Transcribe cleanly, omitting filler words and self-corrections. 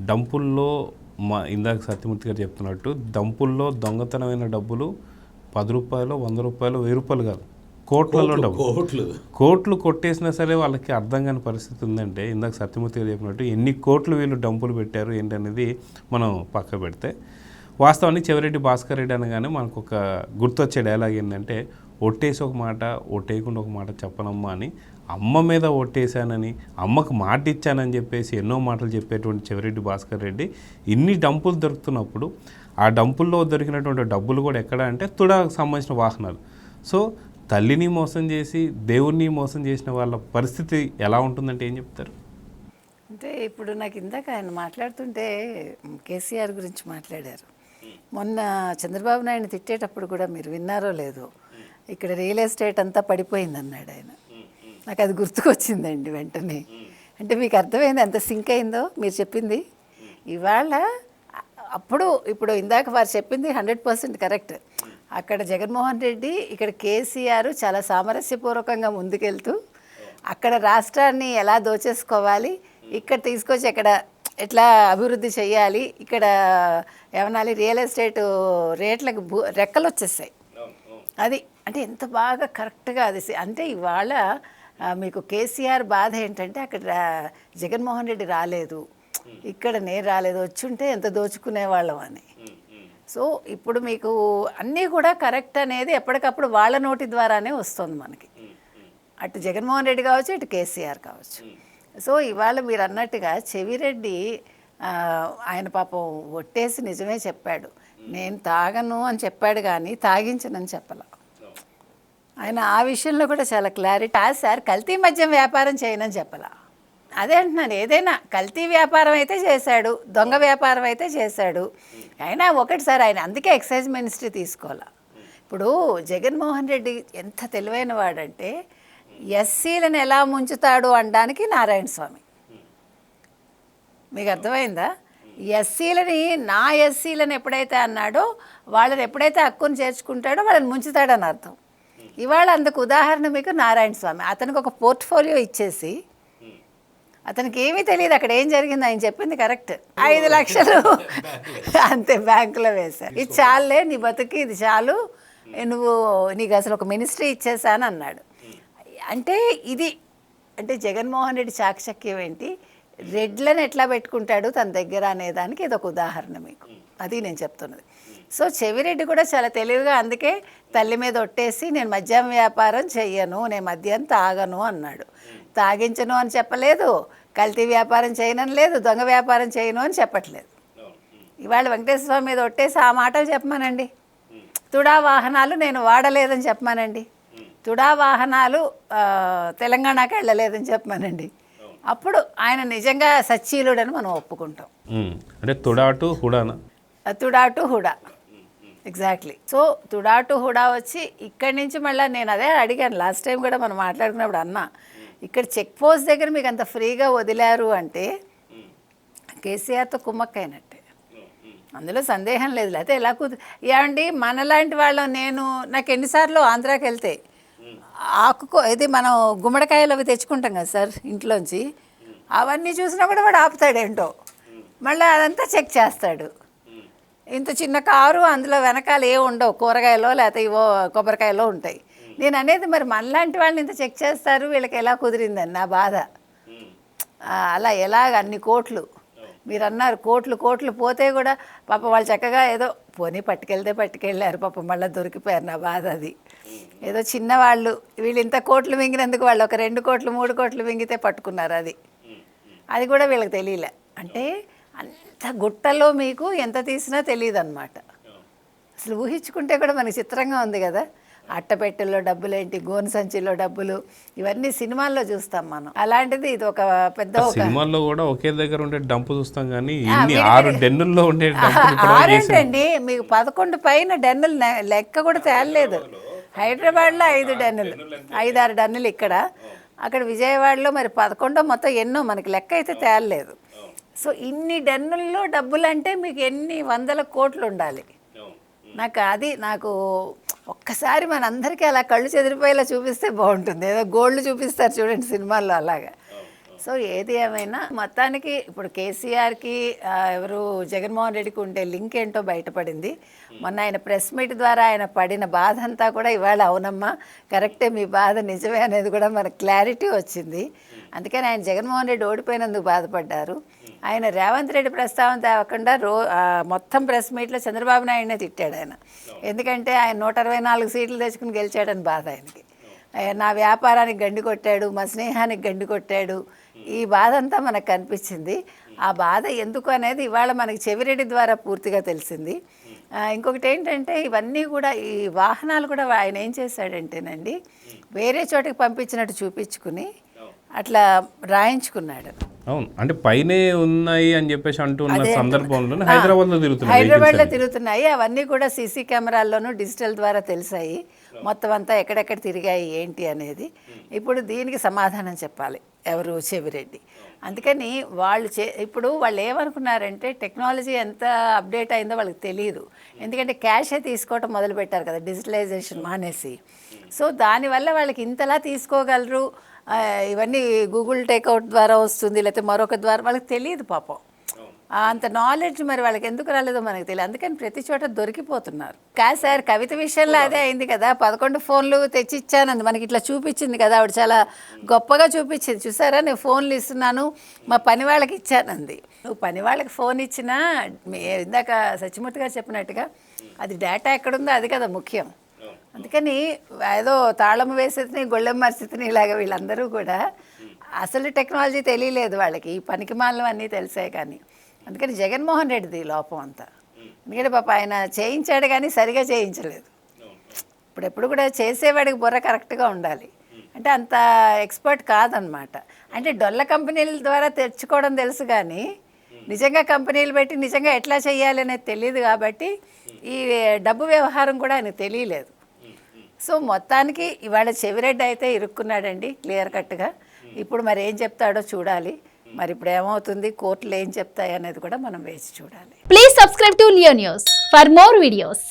డంపుల్లో ఇందాక సత్యమూర్తి గారు చెప్తున్నట్టు డంపుల్లో దొంగతనమైన డబ్బులు 10 రూపాయలు, 100 రూపాయలు, 1000 రూపాయలు కాదు, కోట్లలో డబ్బులు. కోట్లు కొట్టేసినా సరే వాళ్ళకి అర్థం కాని పరిస్థితి ఉందంటే, ఇందాక సత్యమూర్తి గారు చెప్పినట్టు ఎన్ని కోట్లు వీళ్ళు డంపులు పెట్టారు ఏంటనేది మనం పక్క పెడితే, వాస్తవానికి చెవిరెడ్డి భాస్కర్ రెడ్డి అనగానే మనకు ఒక గుర్తొచ్చే డైలాగ్ ఏంటంటే, ఒట్టేసి ఒక మాట, ఒట్టేయకుండా ఒక మాట చెప్పనమ్మా అని, అమ్మ మీద ఒట్టేశానని, అమ్మకు మాట ఇచ్చానని చెప్పేసి ఎన్నో మాటలు చెప్పేటువంటి చెవిరెడ్డి భాస్కర్ రెడ్డి ఇన్ని డంపులు దొరుకుతున్నప్పుడు ఆ డంపుల్లో దొరికినటువంటి డబ్బులు కూడా ఎక్కడ అంటే తుడాకు సంబంధించిన వాహనాలు. సో తల్లిని మోసం చేసి దేవుణ్ణి మోసం చేసిన వాళ్ళ పరిస్థితి ఎలా ఉంటుందంటే ఏం చెప్తారు? అంటే ఇప్పుడు నాకు ఇందాక ఆయన మాట్లాడుతుంటే కేసీఆర్ గురించి మాట్లాడారు. మొన్న చంద్రబాబు నాయుడు తిట్టేటప్పుడు కూడా మీరు విన్నారో లేదో, ఇక్కడ రియల్ ఎస్టేట్ అంతా పడిపోయింది అన్నాడు ఆయన. నాకు అది గుర్తుకొచ్చిందండి వెంటనే. అంటే మీకు అర్థమైంది ఎంత సింక్ అయిందో మీరు చెప్పింది. ఇవాళ ఇప్పుడు ఇందాక వారు చెప్పింది 100% కరెక్ట్. అక్కడ జగన్మోహన్ రెడ్డి, ఇక్కడ కేసీఆర్ చాలా సామరస్యపూర్వకంగా ముందుకెళ్తూ అక్కడ రాష్ట్రాన్ని ఎలా దోచేసుకోవాలి, ఇక్కడ తీసుకొచ్చి ఇక్కడ ఎట్లా అభివృద్ధి చేయాలి, ఇక్కడ ఏమనాలి రియల్ ఎస్టేట్ రేట్లకు రెక్కలు వచ్చేసాయి. అది అంటే ఎంత బాగా కరెక్ట్గా అది. అంటే ఇవాళ మీకు కేసీఆర్ బాధ ఏంటంటే అక్కడ జగన్మోహన్ రెడ్డి రాలేదు, ఇక్కడ నేను రాలేదు, వచ్చుంటే ఎంత దోచుకునేవాళ్ళం అని. సో ఇప్పుడు మీకు అన్నీ కూడా కరెక్ట్ అనేది ఎప్పటికప్పుడు వాళ్ళ నోటి ద్వారానే వస్తుంది మనకి. అటు జగన్మోహన్ రెడ్డి కావచ్చు, ఇటు కేసీఆర్ కావచ్చు. సో ఇవాళ మీరు అన్నట్టుగా చెవిరెడ్డి ఆయన పాపం ఒట్టేసి నిజమే చెప్పాడు. నేను తాగను అని చెప్పాడు కానీ తాగించనని చెప్పాల. ఆయన ఆ విషయంలో కూడా చాలా క్లారిటీ. కాదు సార్, కల్తీ మద్యం వ్యాపారం చేయనని చెప్పాల. అదే అంటున్నాను, ఏదైనా కల్తీ వ్యాపారం అయితే చేశాడు, దొంగ వ్యాపారం అయితే చేశాడు. అయినా ఒకటి సార్, ఆయన అందుకే ఎక్సైజ్ మినిస్ట్రీ తీసుకోవాలా. ఇప్పుడు జగన్మోహన్ రెడ్డి ఎంత తెలివైన వాడంటే, ఎస్సీలను ఎలా ముంచుతాడు అనడానికి నారాయణ స్వామి. మీకు అర్థమైందా? నా ఎస్సీలను ఎప్పుడైతే అన్నాడో, వాళ్ళని ఎప్పుడైతే హక్కును చేర్చుకుంటాడో వాళ్ళని ముంచుతాడని అర్థం. ఇవాళ అందుకు ఉదాహరణ మీకు నారాయణ స్వామి. అతనికి ఒక పోర్ట్ఫోలియో ఇచ్చేసి, అతనికి ఏమీ తెలియదు అక్కడ ఏం జరిగింది, ఆయన చెప్పింది కరెక్ట్, 5 లక్షలు అంతే బ్యాంకులో వేశారు. ఇది చాలులే నీ బతుకి, ఇది చాలు, నీకు అసలు ఒక మినిస్ట్రీ ఇచ్చేసాను అన్నాడు. అంటే ఇది అంటే జగన్మోహన్ రెడ్డి చాకచక్యం ఏంటి, రెడ్లను ఎట్లా పెట్టుకుంటాడు తన దగ్గర అనేదానికి ఇది ఒక ఉదాహరణ మీకు. అది నేను చెప్తున్నది. సో చెవిరెడ్డి కూడా చాలా తెలివిగా అందుకే తల్లి మీద ఒట్టేసి నేను మద్యం వ్యాపారం చెయ్యను, నేను మద్యం తాగను అన్నాడు. తాగించను అని చెప్పలేదు, కల్తీ వ్యాపారం చేయనని లేదు, దొంగ వ్యాపారం చేయను అని చెప్పట్లేదు. ఇవాళ వెంకటేశ్వర స్వామి మీద ఒట్టేసి ఆ మాటలు చెప్పమానండి. తుడా వాహనాలు నేను వాడలేదని చెప్పమానండి. తుడా వాహనాలు తెలంగాణకి వెళ్ళలేదని చెప్పమానండి. అప్పుడు ఆయన నిజంగా సచ్చీలుడని మనం ఒప్పుకుంటాం. అంటే తుడాటు హుడానా? తుడాటు హుడా, ఎగ్జాక్ట్లీ. సో తుడాటు హుడా వచ్చి ఇక్కడి నుంచి మళ్ళీ నేను అదే అడిగాను లాస్ట్ టైం కూడా మనం మాట్లాడుకున్నప్పుడు అన్నా, ఇక్కడ చెక్ పోస్ట్ దగ్గర మీకు అంత ఫ్రీగా వదిలారు అంటే కేసీఆర్తో కుమ్మక్కైనట్టే, అందులో సందేహం లేదు. లేకపోతే ఎలా ఏమండి మనలాంటి వాళ్ళం, నాకు ఎన్నిసార్లు ఆంధ్రాకి వెళ్తే ఇది మనం గుమ్మడికాయలు అవి తెచ్చుకుంటాం కదా సార్ ఇంట్లోంచి, అవన్నీ చూసినా కూడా వాడు ఆపుతాడేంటో, మళ్ళీ అదంతా చెక్ చేస్తాడు. ఇంత చిన్న కారు, అందులో వెనకాల ఏ ఉండవు, కూరగాయలో లేకపోతే ఇవో కొబ్బరికాయలో ఉంటాయి. నేను అనేది మరి మనలాంటి వాళ్ళని ఇంత చెక్ చేస్తారు, వీళ్ళకి ఎలా కుదిరిందని నా బాధ. అలా ఎలాగ అన్ని కోట్లు మీరు అన్నారు, కోట్లు పోతే కూడా పాప వాళ్ళు చక్కగా ఏదో పోనీ పట్టుకెళ్ళారు పాప, మళ్ళీ దొరికిపోయారు. నా బాధ అది. ఏదో చిన్నవాళ్ళు వీళ్ళు ఇంత కోట్లు మింగినందుకు వాళ్ళు ఒక 2 కోట్లు 3 కోట్లు మింగితే పట్టుకున్నారు. అది కూడా వీళ్ళకి తెలియలే. అంటే అంత గుట్టలో మీకు ఎంత తీసినా తెలియదు అనమాట. అసలు ఊహించుకుంటే కూడా మనకి చిత్రంగా ఉంది కదా. అట్టపెట్టెల్లో డబ్బులు ఏంటి, గోను సంచిలో డబ్బులు, ఇవన్నీ సినిమాల్లో చూస్తాం మనం. అలాంటిది ఇది ఒక పెద్ద సినిమాల్లో కూడా ఒకే దగ్గర ఉండే డంపు చూస్తాం కానీ 6 డెన్నుల్లో ఉండే ఆరేంటండి మీకు 11 పైన డెన్నులు లెక్క కూడా తేలలేదు. హైదరాబాద్లో 5 డెన్నులు, 5-6 డెన్నులు ఇక్కడ, అక్కడ విజయవాడలో మరి 11 మొత్తం ఎన్నో మనకి లెక్క అయితే తేలలేదు. సో ఇన్ని డెన్నుల్లో డబ్బులు అంటే మీకు ఎన్ని వందల కోట్లు ఉండాలి. నాకు ఒక్కసారి మనందరికీ అలా కళ్ళు చెదిరిపోయేలా చూపిస్తే బాగుంటుంది. ఏదో గోల్డ్ చూపిస్తారు చూడండి సినిమాల్లో అలాగా. సో ఏది ఏమైనా మొత్తానికి ఇప్పుడు కేసీఆర్కి ఎవరు జగన్మోహన్ రెడ్డికి ఉండే లింక్ ఏంటో బయటపడింది. మొన్న ఆయన ప్రెస్ మీట్ ద్వారా ఆయన పడిన బాధ అంతా కూడా ఇవాళ అవునమ్మా కరెక్టే, మీ బాధ నిజమే అనేది కూడా మనకు క్లారిటీ వచ్చింది. అందుకని ఆయన జగన్మోహన్ రెడ్డి ఓడిపోయినందుకు బాధపడ్డారు. ఆయన రేవంత్ రెడ్డి ప్రస్తావన తేవకుండా మొత్తం ప్రెస్ మీట్లో చంద్రబాబు నాయుడునే తిట్టాడు ఆయన. ఎందుకంటే ఆయన 124 సీట్లు తెచ్చుకుని గెలిచాడని బాధ ఆయనకి. నా వ్యాపారానికి గండి కొట్టాడు, మా స్నేహానికి గండి కొట్టాడు, ఈ బాధ అంతా మనకు కనిపించింది. ఆ బాధ ఎందుకు అనేది ఇవాళ మనకి చెవిరెడ్డి ద్వారా పూర్తిగా తెలిసింది. ఇంకొకటి ఏంటంటే ఇవన్నీ కూడా ఈ వాహనాలు కూడా ఆయన ఏం చేశాడంటేనండి వేరే చోటికి పంపించినట్టు చూపించుకుని అట్లా రాయించుకున్నాడు. అవును, అంటే పైనే ఉన్నాయి అని చెప్పేసి అంటున్న సందర్భంలో హైదరాబాద్లో తిరుగుతున్నాయి. అవన్నీ కూడా సీసీ కెమెరాల్లోనూ డిజిటల్ ద్వారా తెలిసాయి. మొత్తం అంతా ఎక్కడెక్కడ తిరిగాయి ఏంటి అనేది. ఇప్పుడు దీనికి సమాధానం చెప్పాలి ఎవరు, చెవిరెడ్డి. అందుకని వాళ్ళు ఇప్పుడు వాళ్ళు ఏమనుకున్నారంటే టెక్నాలజీ ఎంత అప్డేట్ అయిందో వాళ్ళకి తెలియదు. ఎందుకంటే క్యాషే తీసుకోవటం మొదలుపెట్టారు కదా, డిజిటలైజేషన్ మానేసి. సో దానివల్ల వాళ్ళకి ఇంతలా తీసుకోగలరు, ఇవన్నీ గూగుల్ టేక్అవుట్ ద్వారా వస్తుంది లేకపోతే మరొక ద్వారా, వాళ్ళకి తెలియదు పాపం. అంత నాలెడ్జ్ మరి వాళ్ళకి ఎందుకు రాలేదో మనకు తెలియదు. అందుకని ప్రతి చోట దొరికిపోతున్నారు. కాదు సార్, కవిత విషయంలో అదే అయింది కదా, 11 ఫోన్లు తెచ్చిచ్చానంది, మనకి ఇట్లా చూపించింది కదా, ఆవిడ చాలా గొప్పగా చూపించింది. చూసారా, నేను ఫోన్లు ఇస్తున్నాను, మా పని వాళ్ళకి ఇచ్చానంది. నువ్వు పని వాళ్ళకి ఫోన్ ఇచ్చినా ఇందాక సత్యమూర్తి గారు చెప్పినట్టుగా అది డేటా ఎక్కడుందో అది కదా ముఖ్యం. అందుకని ఏదో తాళం వేసేది గొళ్ళెం మరిస్థితిని ఇలాగ వీళ్ళందరూ కూడా అసలు టెక్నాలజీ తెలియలేదు వాళ్ళకి, ఈ పనికిమాలను అన్నీ తెలిసాయి. కానీ అందుకని జగన్మోహన్ రెడ్డిది లోపం అంతా. ఎందుకంటే పాప ఆయన చేయించాడు కానీ సరిగా చేయించలేదు. ఎప్పుడు కూడా చేసేవాడికి బుర్ర కరెక్ట్గా ఉండాలి, అంటే అంత ఎక్స్పర్ట్ కాదనమాట. అంటే డొల్ల కంపెనీల ద్వారా తెచ్చుకోవడం తెలుసు కానీ నిజంగా కంపెనీలు పెట్టి నిజంగా ఎట్లా చేయాలి అనేది తెలియదు. కాబట్టి ఈ డబ్బు వ్యవహారం కూడా ఆయనకు తెలియలేదు. సో మొత్తానికి ఇవాళ చెవిరెడ్డి అయితే ఇరుక్కున్నాడండి క్లియర్ కట్గా. ఇప్పుడు మరి ఏం చెప్తాడో చూడాలి. మరి ఇప్పుడు ఏమవుతుంది, కోర్టులు ఏం చెప్తాయి అనేది కూడా మనం వేచి చూడాలి. Please subscribe to Leo news for more videos.